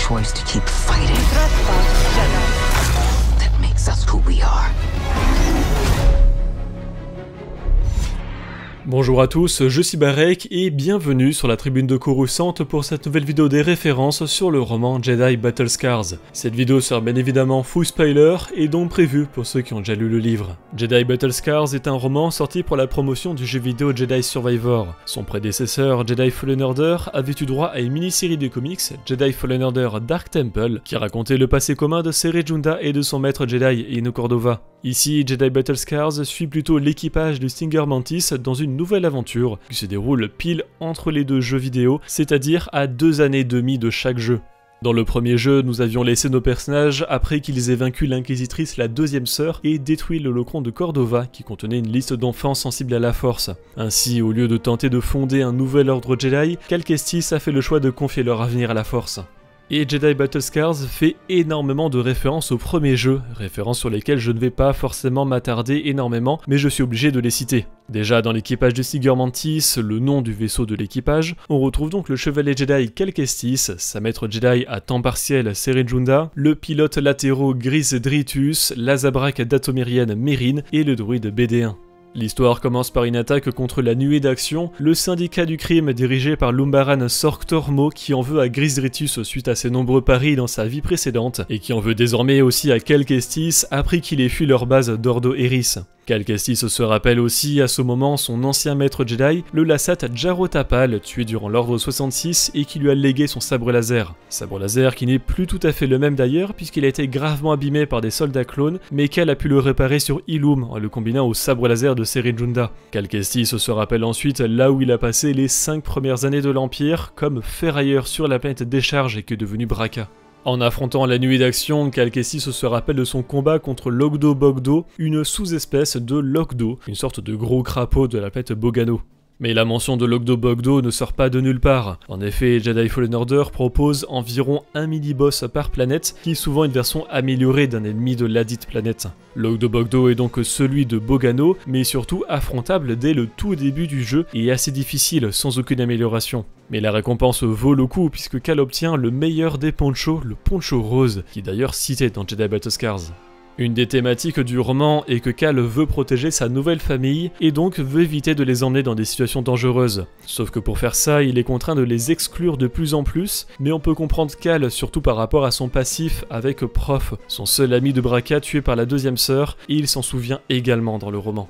choice to keep fighting that makes us who we are. Bonjour à tous, je suis Barek et bienvenue sur la tribune de Coruscant pour cette nouvelle vidéo des références sur le roman Jedi Battle Scars. Cette vidéo sera bien évidemment full spoiler et donc prévue pour ceux qui ont déjà lu le livre. Jedi Battle Scars est un roman sorti pour la promotion du jeu vidéo Jedi Survivor. Son prédécesseur Jedi Fallen Order avait eu droit à une mini-série de comics, Jedi Fallen Order Dark Temple, qui racontait le passé commun de Cere Junda et de son maître Jedi Eno Cordova. Ici, Jedi Battle Scars suit plutôt l'équipage du Stinger Mantis dans une nouvelle aventure qui se déroule pile entre les deux jeux vidéo, c'est-à-dire à 2 années et demie de chaque jeu. Dans le premier jeu, nous avions laissé nos personnages après qu'ils aient vaincu l'inquisitrice, la deuxième sœur, et détruit le holocron de Cordova qui contenait une liste d'enfants sensibles à la force. Ainsi, au lieu de tenter de fonder un nouvel ordre Jedi, Cal Kestis a fait le choix de confier leur avenir à la force. Et Jedi Battle Scars fait énormément de références au premier jeu, références sur lesquelles je ne vais pas forcément m'attarder énormément, mais je suis obligé de les citer. Déjà dans l'équipage du Stinger Mantis, le nom du vaisseau de l'équipage, on retrouve donc le chevalier Jedi Cal Kestis, sa maître Jedi à temps partiel Cere Junda, le pilote latéraux Gris Dritus, la Zabrak dathomirienne Merrin et le druide BD1. L'histoire commence par une attaque contre la nuée d'action, le syndicat du crime dirigé par l'Umbaran Sorc Tormo qui en veut à Gris Dritus suite à ses nombreux paris dans sa vie précédente, et qui en veut désormais aussi à Cal Kestis après qu'il ait fui leur base d'Ordo Eris. Cal Kestis se rappelle aussi à ce moment son ancien maître Jedi, le Lassat Jaro Tapal, tué durant l'Ordre 66 et qui lui a légué son sabre laser. Sabre laser qui n'est plus tout à fait le même d'ailleurs puisqu'il a été gravement abîmé par des soldats clones, mais Cal a pu le réparer sur Ilum en le combinant au sabre laser de Cere Junda. Cal Kestis se rappelle ensuite là où il a passé les 5 premières années de l'Empire comme ferrailleur sur la planète Décharge et qui est devenu Bracca. En affrontant la nuée d'action, Cal Kestis se rappelle de son combat contre Logdo Bogdo, une sous-espèce de Logdo, une sorte de gros crapaud de la planète Bogano. Mais la mention de Logdo Bogdo ne sort pas de nulle part. En effet, Jedi Fallen Order propose environ un mini-boss par planète, qui est souvent une version améliorée d'un ennemi de ladite planète. Logdo Bogdo est donc celui de Bogano, mais surtout affrontable dès le tout début du jeu et assez difficile sans aucune amélioration. Mais la récompense vaut le coup puisque Cal obtient le meilleur des ponchos, le poncho rose, qui est d'ailleurs cité dans Jedi Battle Scars. Une des thématiques du roman est que Cal veut protéger sa nouvelle famille et donc veut éviter de les emmener dans des situations dangereuses. Sauf que pour faire ça, il est contraint de les exclure de plus en plus, mais on peut comprendre Cal surtout par rapport à son passif avec Prof, son seul ami de Bracca tué par la deuxième sœur, et il s'en souvient également dans le roman.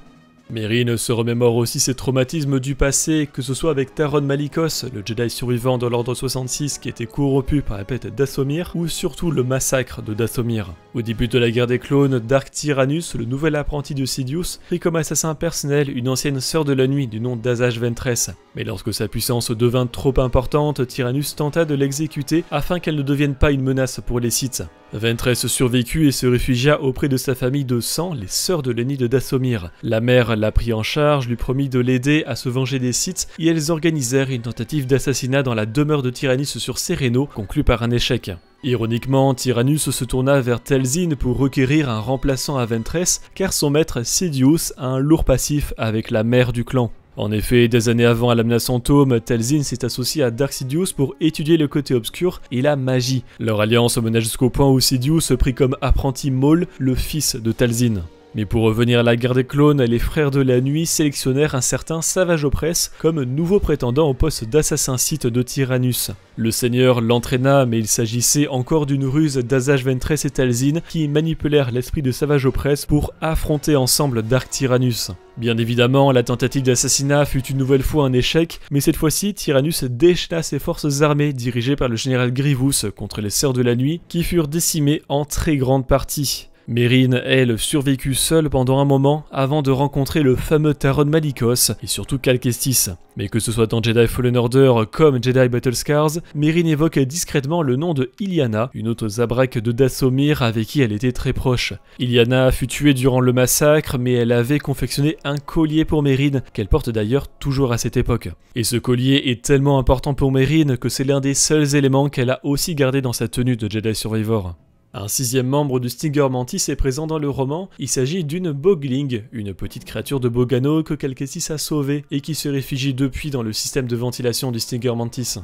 Merrin se remémore aussi ses traumatismes du passé, que ce soit avec Taron Malicos, le Jedi survivant de l'Ordre 66 qui était corrompu par la planète Dathomir, ou surtout le massacre de Dathomir. Au début de la guerre des clones, Dark Tyrannus, le nouvel apprenti de Sidious, prit comme assassin personnel une ancienne sœur de la nuit du nom d'Asajj Ventress. Mais lorsque sa puissance devint trop importante, Tyrannus tenta de l'exécuter afin qu'elle ne devienne pas une menace pour les Sith. Ventress survécut et se réfugia auprès de sa famille de sang, les sœurs de l'ennemi de Dathomir. La mère l'a pris en charge, lui promit de l'aider à se venger des Sith, et elles organisèrent une tentative d'assassinat dans la demeure de Tyrannus sur Sereno, conclue par un échec. Ironiquement, Tyrannus se tourna vers Talzin pour requérir un remplaçant à Ventress, car son maître Sidious a un lourd passif avec la mère du clan. En effet, des années avant à la menace fantôme, Talzin s'est associé à Dark Sidious pour étudier le côté obscur et la magie. Leur alliance mena jusqu'au point où Sidious prit comme apprenti Maul, le fils de Talzin. Mais pour revenir à la guerre des clones, les frères de la nuit sélectionnèrent un certain Savage Opress comme nouveau prétendant au poste d'assassin Sith de Tyrannus. Le seigneur l'entraîna, mais il s'agissait encore d'une ruse d'Asajj Ventress et Talzin qui manipulèrent l'esprit de Savage Opress pour affronter ensemble Dark Tyrannus. Bien évidemment, la tentative d'assassinat fut une nouvelle fois un échec, mais cette fois-ci, Tyrannus déchaîna ses forces armées dirigées par le général Grievous contre les Sœurs de la Nuit qui furent décimées en très grande partie. Merrin, elle, survécut seule pendant un moment avant de rencontrer le fameux Taron Malicos et surtout Cal Kestis. Mais que ce soit dans Jedi Fallen Order comme Jedi Battle Scars, Merrin évoque discrètement le nom de Illyana, une autre Zabrak de Dathomir avec qui elle était très proche. Illyana fut tuée durant le massacre, mais elle avait confectionné un collier pour Merrin, qu'elle porte d'ailleurs toujours à cette époque. Et ce collier est tellement important pour Merrin que c'est l'un des seuls éléments qu'elle a aussi gardé dans sa tenue de Jedi Survivor. Un 6e membre du Stinger Mantis est présent dans le roman, il s'agit d'une Bogling, une petite créature de Bogano que Cal Kestis a sauvée et qui se réfugie depuis dans le système de ventilation du Stinger Mantis.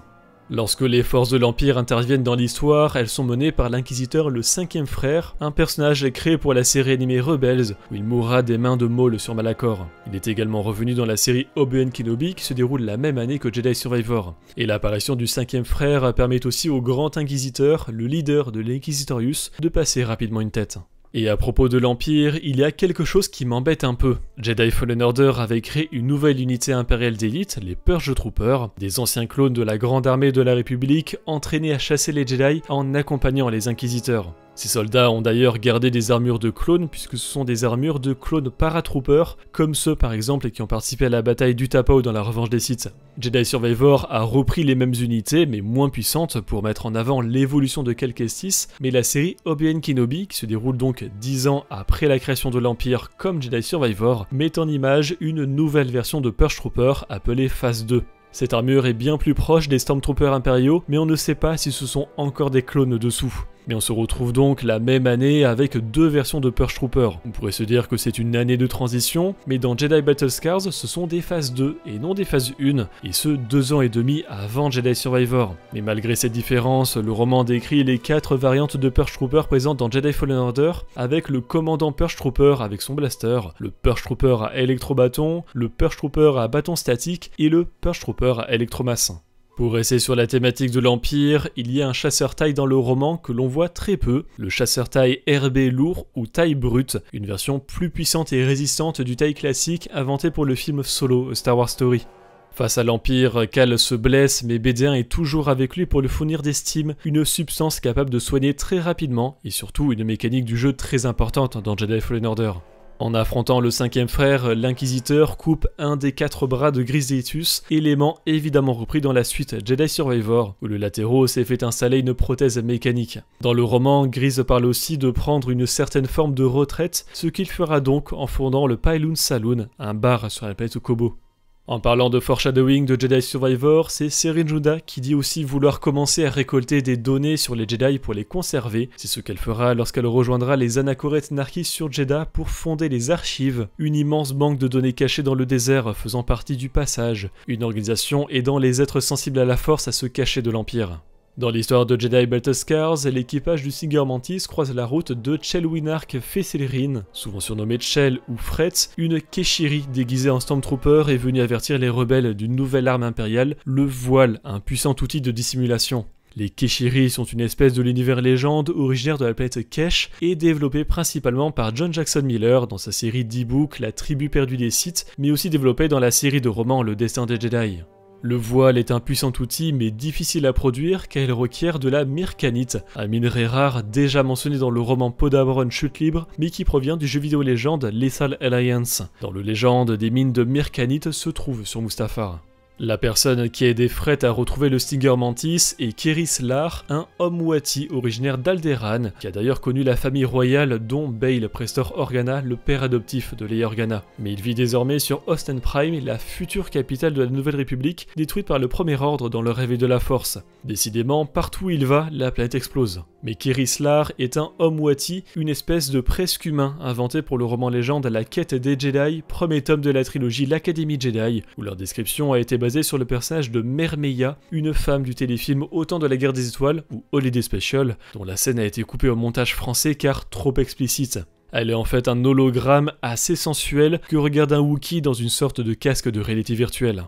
Lorsque les forces de l'Empire interviennent dans l'histoire, elles sont menées par l'inquisiteur le 5e frère, un personnage créé pour la série animée Rebels, où il mourra des mains de Maul sur Malachor. Il est également revenu dans la série Obi-Wan Kenobi qui se déroule la même année que Jedi Survivor. Et l'apparition du 5e frère permet aussi au grand inquisiteur, le leader de l'Inquisitorius, de passer rapidement une tête. Et à propos de l'Empire, il y a quelque chose qui m'embête un peu. Jedi Fallen Order avait créé une nouvelle unité impériale d'élite, les Purge Troopers, des anciens clones de la Grande Armée de la République, entraînés à chasser les Jedi en accompagnant les Inquisiteurs. Ces soldats ont d'ailleurs gardé des armures de clones puisque ce sont des armures de clones paratroopers, comme ceux par exemple qui ont participé à la bataille d'Utapau dans la Revanche des Sith. Jedi Survivor a repris les mêmes unités mais moins puissantes pour mettre en avant l'évolution de Cal Kestis, mais la série Obi-Wan Kenobi, qui se déroule donc 10 ans après la création de l'Empire comme Jedi Survivor, met en image une nouvelle version de Purge Trooper appelée Phase 2. Cette armure est bien plus proche des Stormtroopers impériaux, mais on ne sait pas si ce sont encore des clones dessous. Mais on se retrouve donc la même année avec deux versions de Purge Troopers. On pourrait se dire que c'est une année de transition, mais dans Jedi Battle Scars, ce sont des phases 2 et non des phases 1, et ce 2 ans et demi avant Jedi Survivor. Mais malgré cette différence, le roman décrit les 4 variantes de Purge Trooper présentes dans Jedi Fallen Order, avec le commandant Purge Trooper avec son blaster, le Purge Trooper à électrobâton, le Purge Trooper à bâton statique et le Purge Trooper à électromasse. Pour rester sur la thématique de l'Empire, il y a un chasseur taille dans le roman que l'on voit très peu, le chasseur taille RB lourd ou taille brute, une version plus puissante et résistante du taille classique inventé pour le film Solo, A Star Wars Story. Face à l'Empire, Cal se blesse mais BD1 est toujours avec lui pour lui fournir des stims, une substance capable de soigner très rapidement et surtout une mécanique du jeu très importante dans Jedi Fallen Order. En affrontant le 5e frère, l'inquisiteur coupe un des 4 bras de Grisetus, élément évidemment repris dans la suite Jedi Survivor, où le latéraux s'est fait installer une prothèse mécanique. Dans le roman, Grease parle aussi de prendre une certaine forme de retraite, ce qu'il fera donc en fondant le Pyloon Saloon, un bar sur la planète Kobo. En parlant de foreshadowing de Jedi Survivor, c'est Serine Juda qui dit aussi vouloir commencer à récolter des données sur les Jedi pour les conserver. C'est ce qu'elle fera lorsqu'elle rejoindra les Anachorets Narkis sur Jedha pour fonder les Archives, une immense banque de données cachées dans le désert faisant partie du Passage, une organisation aidant les êtres sensibles à la force à se cacher de l'Empire. Dans l'histoire de Jedi Battle Scars, l'équipage du Singer Mantis croise la route de Chelwinark Fesselrin, souvent surnommé Chel ou Fret, une Keshiri déguisée en Stormtrooper est venue avertir les rebelles d'une nouvelle arme impériale, le voile, un puissant outil de dissimulation. Les Keshiri sont une espèce de l'univers légende originaire de la planète Kesh et développée principalement par John Jackson Miller dans sa série d'e-books La Tribu perdue des Sith, mais aussi développée dans la série de romans Le Destin des Jedi. Le voile est un puissant outil mais difficile à produire car il requiert de la myrkanite, un minerai rare déjà mentionné dans le roman Podabron Chute Libre mais qui provient du jeu vidéo légende Lethal Alliance. Dans le légende, des mines de myrkanite se trouvent sur Mustafar. La personne qui a aidé Fret à retrouver le Stinger Mantis est Keris Lar, un homme Wati originaire d'Alderaan, qui a d'ailleurs connu la famille royale dont Bail Prestor Organa, le père adoptif de Leia Organa. Mais il vit désormais sur Osten Prime, la future capitale de la Nouvelle République, détruite par le Premier Ordre dans le réveil de la Force. Décidément, partout où il va, la planète explose. Mais Keris Lar est un homme Wati, une espèce de presque humain inventé pour le roman légende La Quête des Jedi, premier tome de la trilogie L'Académie Jedi, où leur description a été basée sur le personnage de Mère Meia, une femme du téléfilm Autant de la Guerre des Étoiles, ou Holiday Special, dont la scène a été coupée au montage français car trop explicite. Elle est en fait un hologramme assez sensuel que regarde un Wookiee dans une sorte de casque de réalité virtuelle.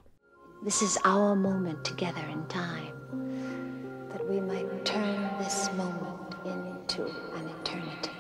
This is our moment together in time, that we might turn this moment into an eternity.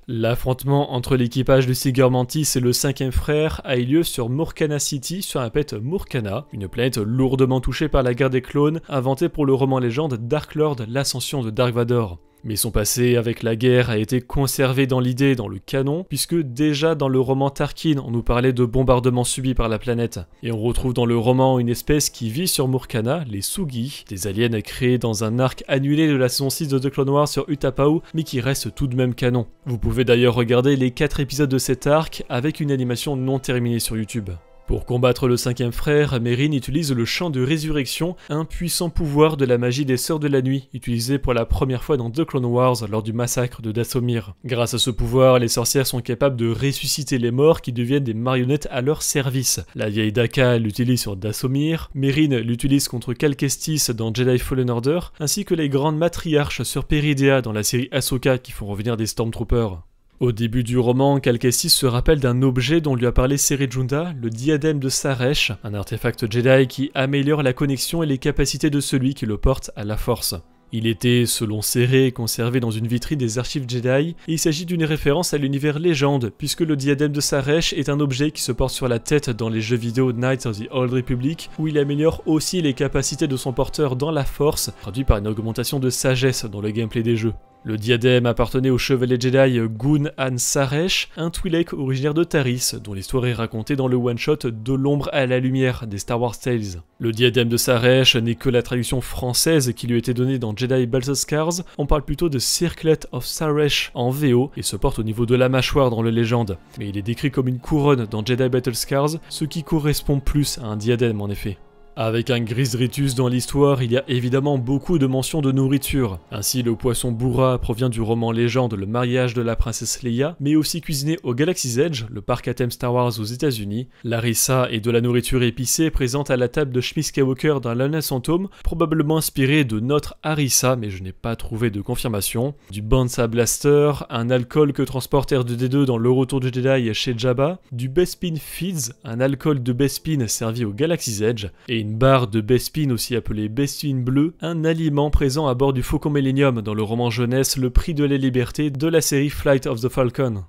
L'affrontement entre l'équipage du Singer Mantis et le 5e frère a eu lieu sur Murkana City, sur la planète Murkana, une planète lourdement touchée par la guerre des clones, inventée pour le roman légende Dark Lord, l'ascension de Dark Vador. Mais son passé avec la guerre a été conservé dans l'idée, dans le canon, puisque déjà dans le roman Tarkin, on nous parlait de bombardements subis par la planète. Et on retrouve dans le roman une espèce qui vit sur Murkana, les Sugi, des aliens créés dans un arc annulé de la saison 6 de The Clone Wars sur Utapau, mais qui reste tout de même canon. Vous pouvez d'ailleurs regarder les 4 épisodes de cet arc avec une animation non terminée sur YouTube. Pour combattre le cinquième frère, Meryn utilise le chant de résurrection, un puissant pouvoir de la magie des Sœurs de la Nuit, utilisé pour la première fois dans The Clone Wars lors du massacre de Dathomir. Grâce à ce pouvoir, les sorcières sont capables de ressusciter les morts qui deviennent des marionnettes à leur service. La vieille Daka l'utilise sur Dathomir, Meryn l'utilise contre Cal Kestis dans Jedi Fallen Order, ainsi que les grandes matriarches sur Peridea dans la série Ahsoka qui font revenir des Stormtroopers. Au début du roman, Cal Kestis se rappelle d'un objet dont lui a parlé Cere Junda, le diadème de Saresh, un artefact Jedi qui améliore la connexion et les capacités de celui qui le porte à la Force. Il était, selon Cere, conservé dans une vitrine des archives Jedi, et il s'agit d'une référence à l'univers légende, puisque le diadème de Saresh est un objet qui se porte sur la tête dans les jeux vidéo Knights of the Old Republic, où il améliore aussi les capacités de son porteur dans la Force, traduit par une augmentation de sagesse dans le gameplay des jeux. Le diadème appartenait au chevalier Jedi Gun Han Saresh, un Twi'lek originaire de Taris, dont l'histoire est racontée dans le one-shot De l'ombre à la lumière des Star Wars Tales. Le diadème de Saresh n'est que la traduction française qui lui a été donnée dans Jedi Battle Scars, on parle plutôt de Circlet of Saresh en VO et se porte au niveau de la mâchoire dans le Légende, mais il est décrit comme une couronne dans Jedi Battle Scars, ce qui correspond plus à un diadème en effet. Avec un Gris Ritus dans l'histoire, il y a évidemment beaucoup de mentions de nourriture. Ainsi, le poisson Boura provient du roman Légende Le mariage de la princesse Leia, mais aussi cuisiné au Galaxy's Edge, le parc à thème Star Wars aux États-Unis. L'harissa est de la nourriture épicée présente à la table de Shmi Skywalker dans l'Alliance Fantôme, probablement inspirée de notre harissa, mais je n'ai pas trouvé de confirmation. Du Bansa Blaster, un alcool que transporte R2D2 dans Le Retour du Jedi chez Jabba. Du Bespin Fizz, un alcool de Bespin servi au Galaxy's Edge. Et une barre de Bespin, aussi appelée Bespin bleu, un aliment présent à bord du Faucon Millennium dans le roman jeunesse Le Prix de la Liberté de la série Flight of the Falcon.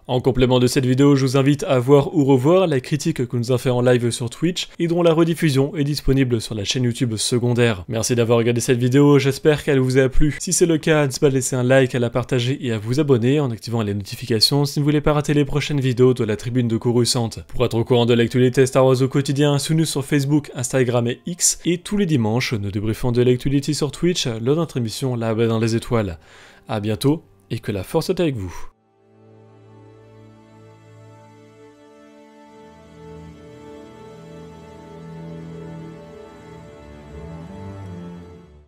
En complément de cette vidéo, je vous invite à voir ou revoir la critique que nous avons fait en live sur Twitch et dont la rediffusion est disponible sur la chaîne YouTube secondaire. Merci d'avoir regardé cette vidéo, j'espère qu'elle vous a plu. Si c'est le cas, n'hésitez pas à laisser un like, à la partager et à vous abonner en activant les notifications si vous ne voulez pas rater les prochaines vidéos de la tribune de Coruscant. Pour être au courant de l'actualité Star Wars au quotidien, suivez-nous sur Facebook, Instagram et X. Et tous les dimanches, nous débriefons de l'actualité sur Twitch lors de notre émission La Baie dans les étoiles. A bientôt et que la force soit avec vous.